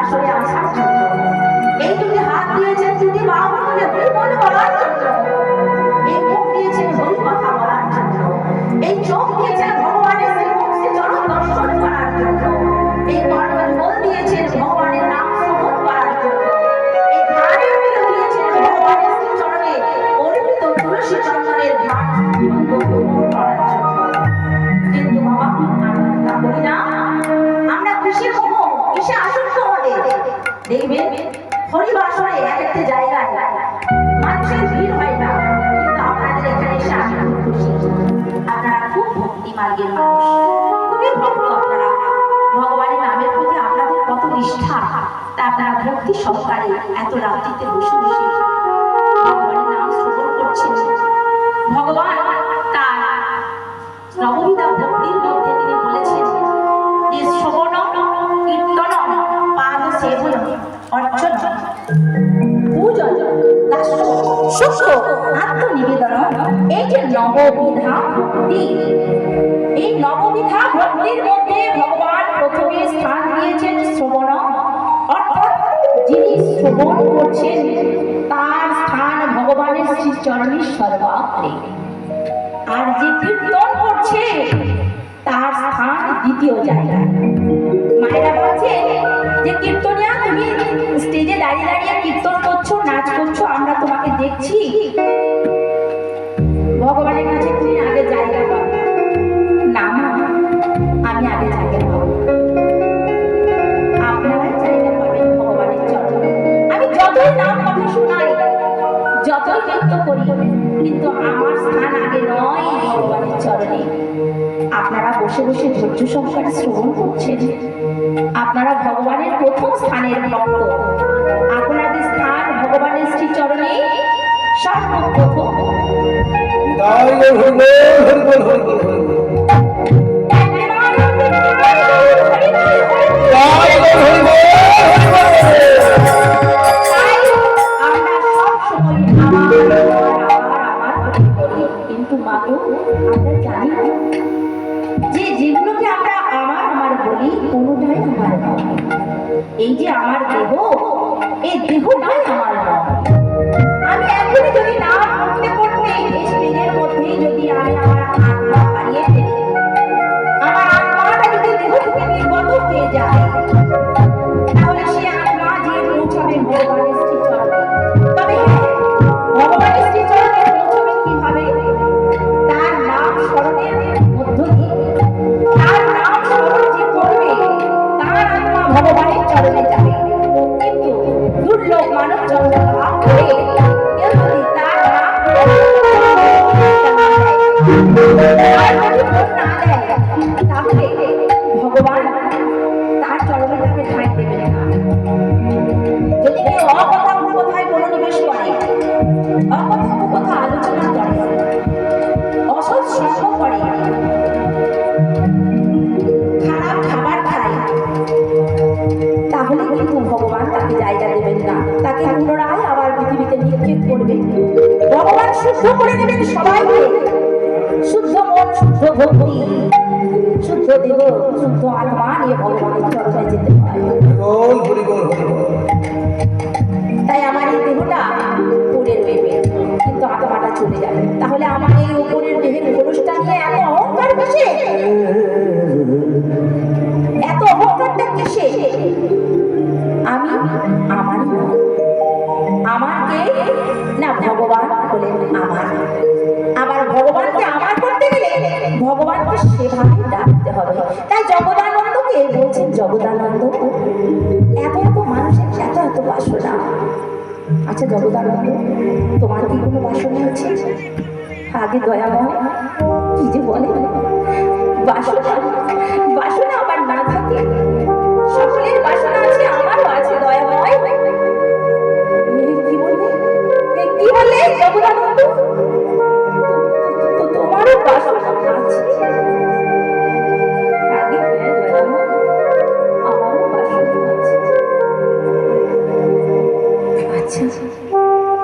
বাসরে আসার জন্য, এই দুটি হাত দিয়েছেন যদি মা বলে হরি বল বলার জন্য, এই মুখ দিয়েছেন হরি কথা বলার জন্য, এই চোখ দিয়েছেন ভগবানের শ্রীমুখ শ্রী চরণ দর্শন করার জন্য, এই কর্মের বল দিয়েছেন ভগবানের নাম শ্রবণ করার জন্য, এই ধানের মিল দিয়েছেন ভগবানের শ্রী চরণে অর্পিত তুলসী চন্দনের ধান গ্রহণ করার জন্য। কিন্তু বাবা আমরা তা করি না। আমরা কিসে মোহ, কিসে আসক্ত আমাদের। দেখবেন হরিবাসরে এক একটা জায়গায় মানুষের ভিড় হয় না, কিন্তু আপনাদের এখানে এসে আমি খুব খুশি। আপনারা খুব ভক্তি মার্গের মানুষ, খুবই ভক্ত আপনারা। ভগবানের নামের প্রতি আপনাদের কত নিষ্ঠা, তা আপনারা ভক্তি সহকারে এত রাত্রিতে বসে বসে ভগবানের নাম শ্রবণ করছেন। ভগবান তার নববিধা ভক্তির মধ্যে তিনি বলেছেন যে শ্রবণ কীর্তন পাদ সেবন অর্চন পূজন দাস সুখ আত্মনিবেদন, এই যে নববিধা ভক্তি, এই নববিধা ভক্তির মধ্যে ভগবান প্রথমে স্থান দিয়েছেন শ্রবণ, অর্থাৎ যিনি শ্রবণ করছেন তার স্থান ভগবানের শ্রীচরণের সর্বাগ্রে। আর যে কীর্তন করছে তার স্থান দ্বিতীয় জায়গায়। মায়েরা বলছে যে কীর্তনিয়া তুমি স্টেজে দাঁড়িয়ে দাঁড়িয়ে কীর্তন করছো, নাচ করছো, আমরা তোমাকে দেখছি। ভগবানের কাছে তুমি আগে জায়গা পাবে না, আমি আগে জায়গা পাবো। আপনারা জায়গা পাবেন ভগবানের চরণে। আমি যতই নাম কথা শোনাই, যতই নৃত্য করি, কিন্তু আমার স্থান আগে নয় ভগবানের চরণে। আপনারা বসে বসে ধৈর্য সহকারে শ্রবণ করছেন, আপনারা ভগবানের প্রথম স্থানের ভক্ত। আপনাদের স্থান ভগবানের শ্রীচরণে সর্বপ্রথম। কিন্তু মাগো আমরা জানি যে যেগুলোকে আমরা আমার আমার বলি কোনোটাই আমার নয়। এই যে আমার দেহ, এই দেহটাই আমার নয়। আমি এখনই যদি না করতে করতে এই স্টেজের মধ্যেই যদি আমি আমার আত্মা হারিয়ে ফেলি, আমার আত্মাটা যদি দেহ থেকে নির্গত হয়ে যায়, তাহলে সে আত্মা যে পৌঁছাবে ভগবানের শ্রীচরণে। তবে হ্যাঁ, ভগবানের শ্রীচরণে পৌঁছাবে কিভাবে? তার নাম স্মরণের মধ্য দিয়ে। তার নাম স্মরণ যে করবে তার আত্মা ভগবানের চরণে যাবে। কিন্তু দুর্লভ মানব জন্ম লাভ করে কেউ যদি তার নাম না দেয়, তাহলে ভগবান তার চরণে তাকে ঠাঁই দেবেন না। যদি কেউ অকথার্থ কথায় মনোনিবেশ করে, অকথার্থ কথা আলোচনা করে, অসৎ সঙ্গ করে, খারাপ খাবার খায়, তাহলে কিন্তু ভগবান তাকে জায়গা দেবেন না। তাকে পুনরায় আবার পৃথিবীতে নিক্ষেপ করবেন। ভগবান শুদ্ধ করে দেবেন সবাইকে। শুদ্ধ মন, শুদ্ধ ভক্তি, শুদ্ধ দেহ, শুদ্ধ আত্মা নিয়ে ভগবানের চরণে যেতে হয়। তাই আমার এই দেহটা পড়ে রইবে, কিন্তু আত্মাটা চলে যাবে। তাহলে আমার এই উপরের দেহের অনুষ্ঠান নিয়ে এত অহংকার কিসে? এত অহংকারটা কিসে? আমি আমারই নয়। আমাকে না ভগবান বলেন আমার। আবার ভগবানকে আমার করতে গেলে ভগবানকে সেভাবে ডাকতে হবে। তাই জগদানন্দকে বলছেন, জগদানন্দ এত এত মানুষের এত এত বাসনা। আচ্ছা জগদানন্দ, তোমার কি কোনো বাসনা আছে? আগে দয়াময় কি যে বলে, বাসনা বাসনা আবার না থাকে। সকলের বাসনা আছে, আমারও আছে দয়াময়। কি বলে জগদানন্দ? তোমারও বাসনা আছে? আগে আমারও বাসনা আছে। আচ্ছা,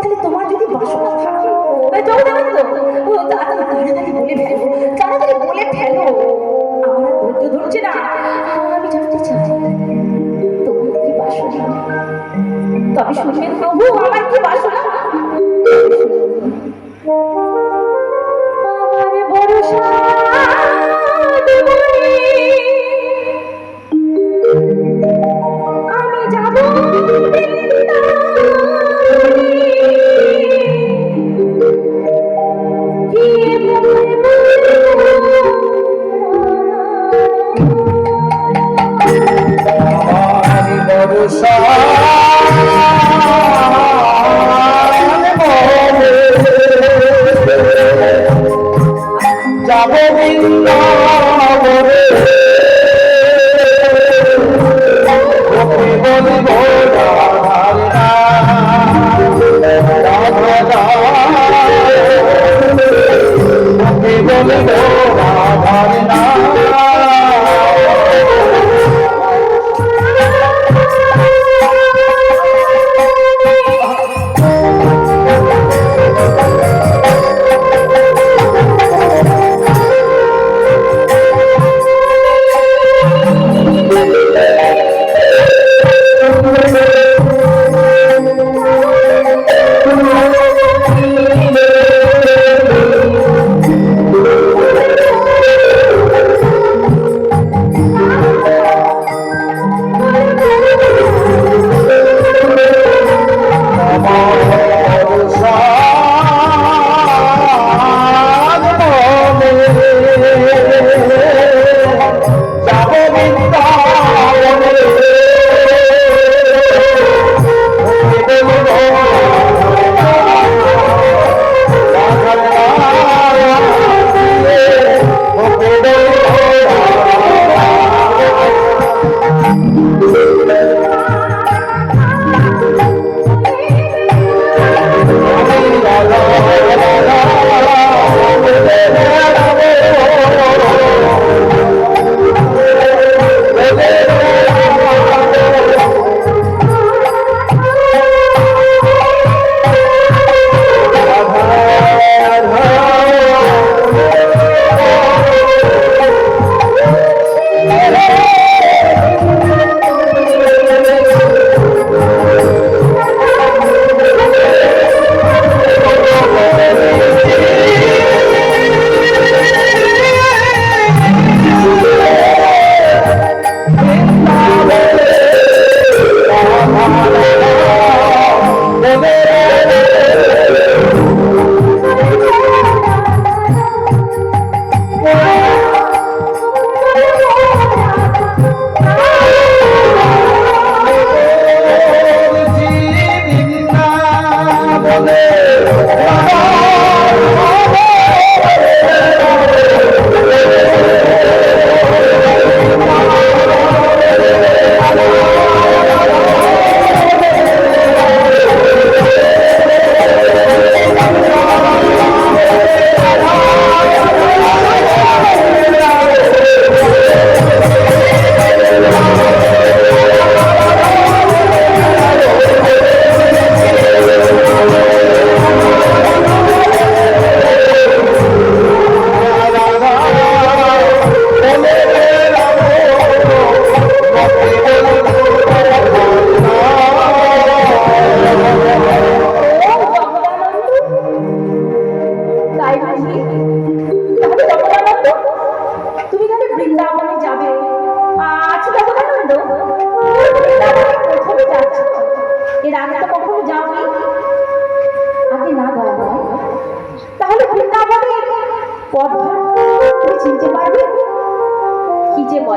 তাহলে তোমার যদি বাসনা থাকে জগদানন্দ, তাড়াতাড়ি বলে ফেলো, তাড়াতাড়ি বলে ফেলো। আমার ধৈর্য ধরছে না, তবে শুনবেন প্রভু আমার কি বাসনা। আমার ভরসা আমি যাব যাব বৃন্দাবনে বলিব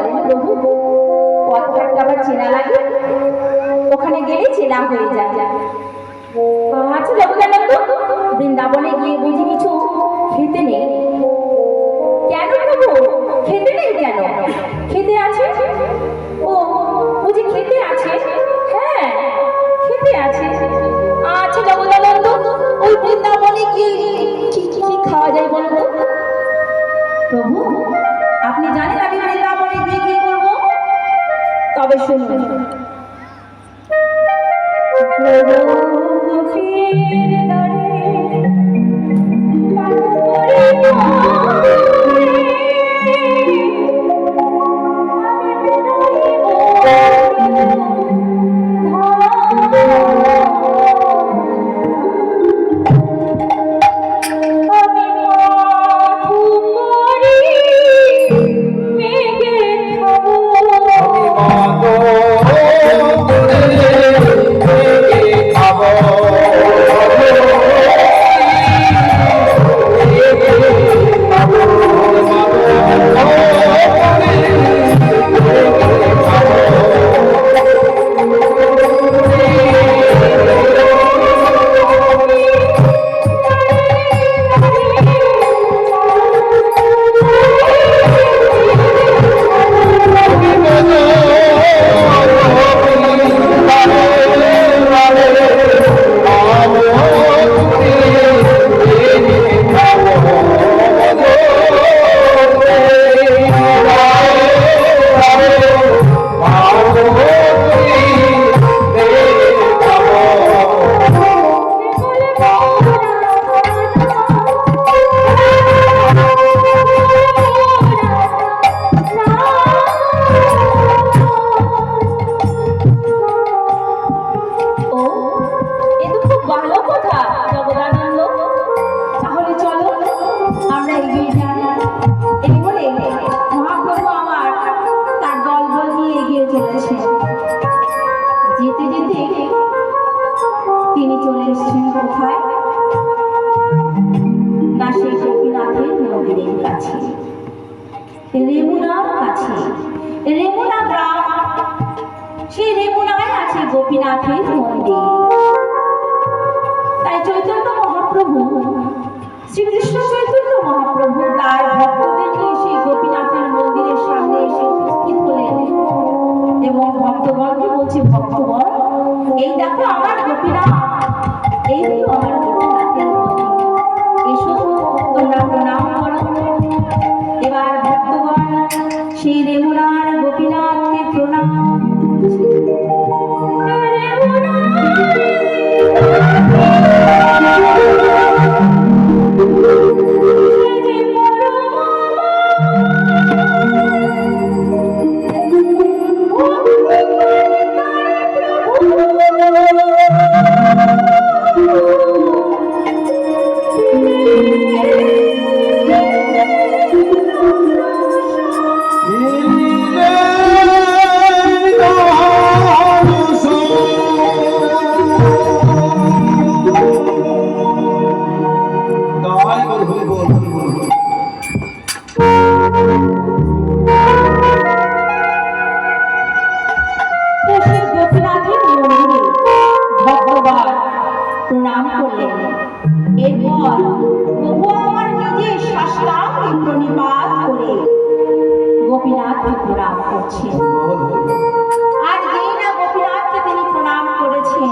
রাধার বলিব রাধার চেনা লাগে, ওখানে গেলে চেনা হয়ে যায়। আচ্ছা জগদানন্দ, বৃন্দাবনে গিয়ে বুঝি কিছু খেতে নেই কেন? প্রভু খেতে নেই কেন? খেতে আছে। ও বুঝি খেতে আছে? হ্যাঁ খেতে আছে। আচ্ছা জগদানন্দ, ওই বৃন্দাবনে গিয়ে কি কি খাওয়া যায় বলতো? প্রভু আপনি জানেন আমি বৃন্দাবনে গিয়ে কি করবো? তবে শুনুন, যেতে যেতে তিনি চলে এসেছেন কোথায় না সেই গোপীনাথের মন্দিরের কাছে, রেমুনার কাছে। রেমুনা গ্রাম, সেই রেমুনায় আছে গোপীনাথের মন্দির। তাই চৈতন্য মহাপ্রভু, শ্রীকৃষ্ণ চৈতন্য মহাপ্রভু তার ভক্তদের নিয়ে সেই গোপীনাথের মন্দিরের সামনে এসে উপস্থিত হলেন এবং ভক্তগণকে বলছে, ভক্তগণ এই দেখো আমার গোপীনাথ, এই হলো আমার গোপীনাথের মন্দির, এসো তোমরা প্রণাম করো। এবার ভক্তগণ সেই রেমুনার গোপীনাথকে প্রণাম করছে। প্রণাম করলেন। এরপর প্রভু আমার নিজের সাষ্টাঙ্গে প্রণিপাত করে গোপীনাথকে প্রণাম করছেন। আর যেই না গোপীনাথকে তিনি প্রণাম করেছেন,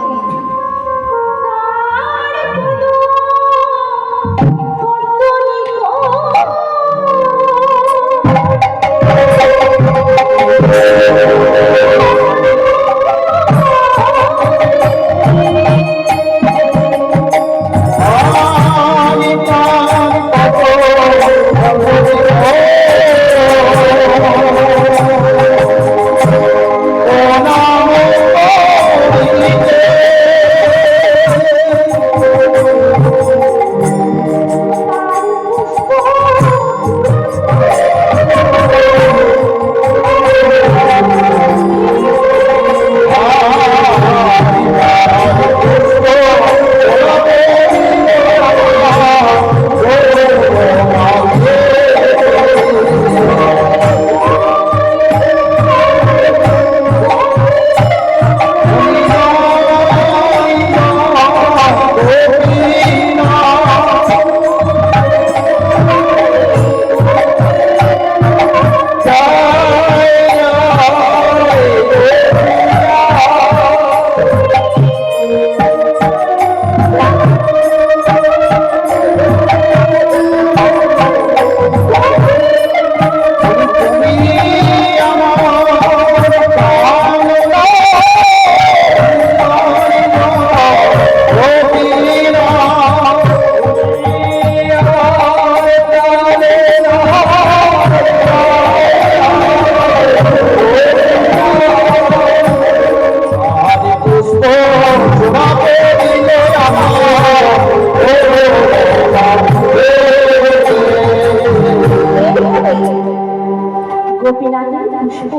গোপীনাথের পুষ্প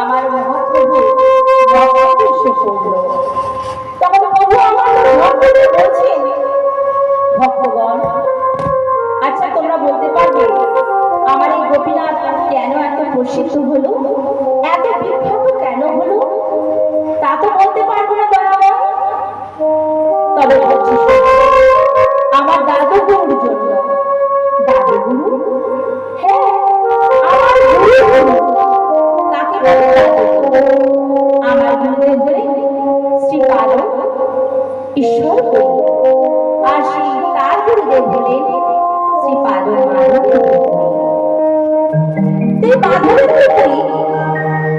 আমার মহাপ্রভু ভক্তদের এসে পড়ল। তখন প্রভু আমার ভক্তদের বলছেন, ভক্তগণ আচ্ছা তোমরা বলতে পারবে আমার এই গোপীনাথ কেন এত প্রসিদ্ধ হলো, এত বিখ্যাত কেন হলো? তা তো বলতে পারবো না দয়াময়, তবে বলছি আমার দাদু গুরুর জন্য। দাদু গুরু? হ্যাঁ, আমার গুরু। তাকে আমার গুরুদেব হলেন শ্রীপাদ ঈশ্বর, আর সেই তার গুরুদেব হলেন শ্রীপাদ মাধবেন্দ্র।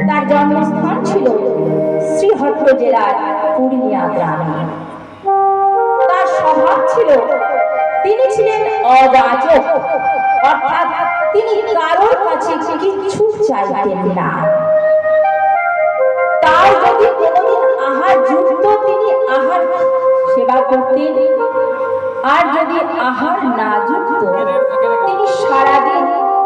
তার জন্মস্থান ছিল শ্রীহট্ট জেলার পুরুলিয়া গ্রামে। তার স্বভাব ছিল, তিনি ছিলেন অযাচক, অর্থাৎ তিনি কারোর কাছে কিছু চাইতেন না। তার যদি কোনোদিন আহার জুটত তিনি আহার সেবা করতেন, আর যদি আহার না জুটত তিনি সারাদিন